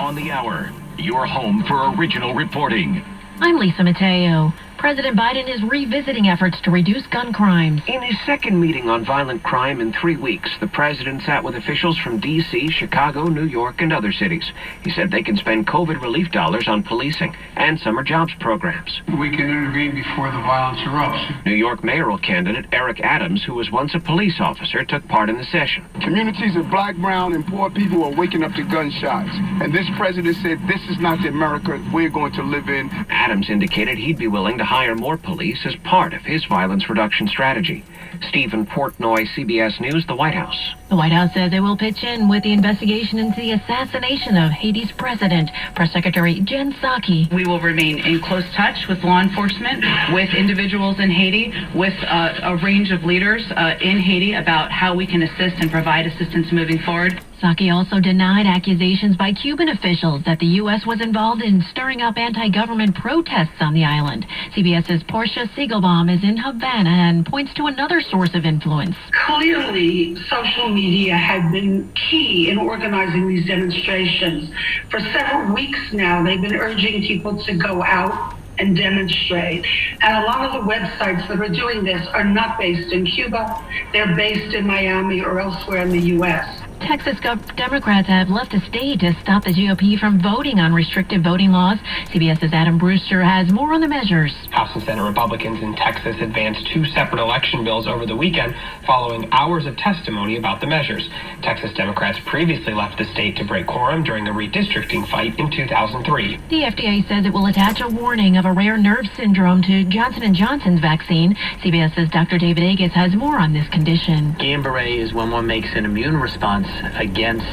on the hour. Your home for original reporting. I'm Lisa Mateo. President Biden is revisiting efforts to reduce gun crimes. In his second meeting on violent crime in 3 weeks, the president sat with officials from D.C., Chicago, New York, and other cities. He said they can spend COVID relief dollars on policing and summer jobs programs. We can intervene before the violence erupts. New York mayoral candidate Eric Adams, who was once a police officer, took part in the session. Communities of black, brown, and poor people are waking up to gunshots. And this president said this is not the America we're going to live in. Adams indicated he'd be willing to hire more police as part of his violence reduction strategy. Stephen Portnoy, CBS News, the White House. The White House says it will pitch in with the investigation into the assassination of Haiti's president. Press Secretary Jen Psaki. We will remain in close touch with law enforcement, with individuals in Haiti, with a range of leaders in Haiti about how we can assist and provide assistance moving forward. Psaki also denied accusations by Cuban officials that the U.S. was involved in stirring up anti-government protests on the island. CBS's Portia Siegelbaum is in Havana and points to another source of influence. Clearly, social media had been key in organizing these demonstrations. For several weeks now, they've been urging people to go out and demonstrate. And a lot of the websites that are doing this are not based in Cuba. They're based in Miami or elsewhere in the U.S. Texas Democrats have left the state to stop the GOP from voting on restrictive voting laws. CBS's Adam Brewster has more on the measures. House and Senate Republicans in Texas advanced 2 separate election bills over the weekend following hours of testimony about the measures. Texas Democrats previously left the state to break quorum during a redistricting fight in 2003. The FDA says it will attach a warning of a rare nerve syndrome to Johnson & Johnson's vaccine. CBS's Dr. David Agus has more on this condition. Guillain-Barré is when one makes an immune response against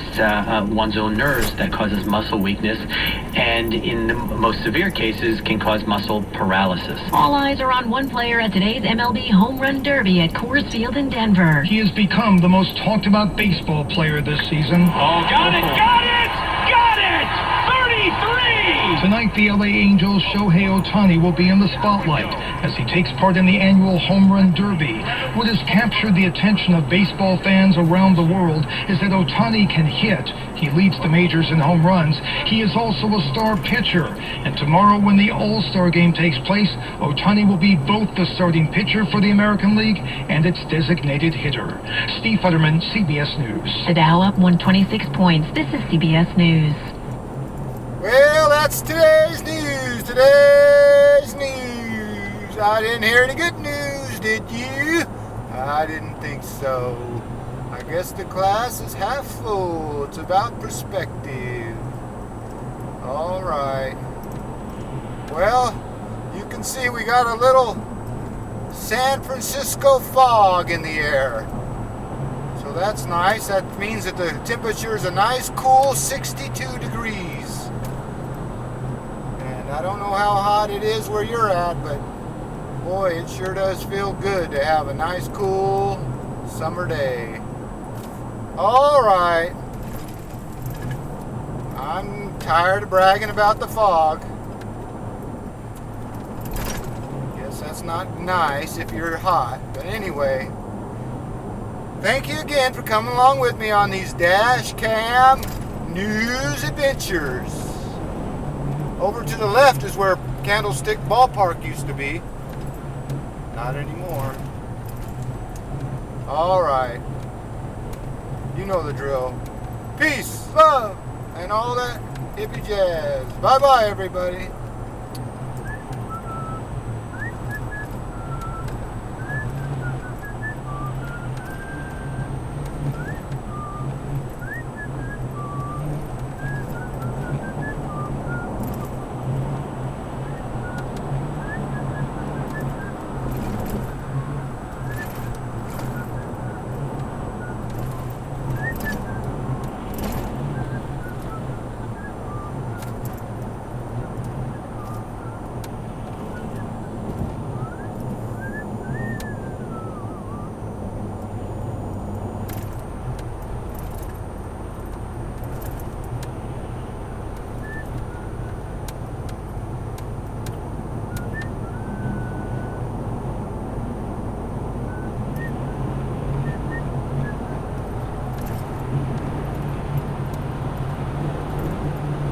one's own nerves that causes muscle weakness, and in the most severe cases can cause muscle paralysis. All eyes are on one player at today's MLB Home Run Derby at Coors Field in Denver. He has become the most talked about baseball player this season. Oh, got it! 33! Tonight, the LA Angels' Shohei Ohtani will be in the spotlight as he takes part in the annual Home Run Derby. What has captured the attention of baseball fans around the world is that Ohtani can hit. He leads the majors in home runs. He is also a star pitcher. And tomorrow, when the All-Star Game takes place, Ohtani will be both the starting pitcher for the American League and its designated hitter. Steve Futterman, CBS News. The Dow up 126 points. This is CBS News. Well, that's today's news. I didn't hear any good news, did you? I didn't think so. I guess the class is half full. It's about perspective. All right. Well, you can see we got a little San Francisco fog in the air. So that's nice. That means that the temperature is a nice cool 62 degrees. I don't know how hot it is where you're at, but boy, it sure does feel good to have a nice, cool summer day. All right. I'm tired of bragging about the fog. Guess that's not nice if you're hot. But anyway, thank you again for coming along with me on these dash cam news adventures. Over to the left is where Candlestick Ballpark used to be. Not anymore. All right. You know the drill. Peace, love, and all that hippie jazz. Bye-bye, everybody.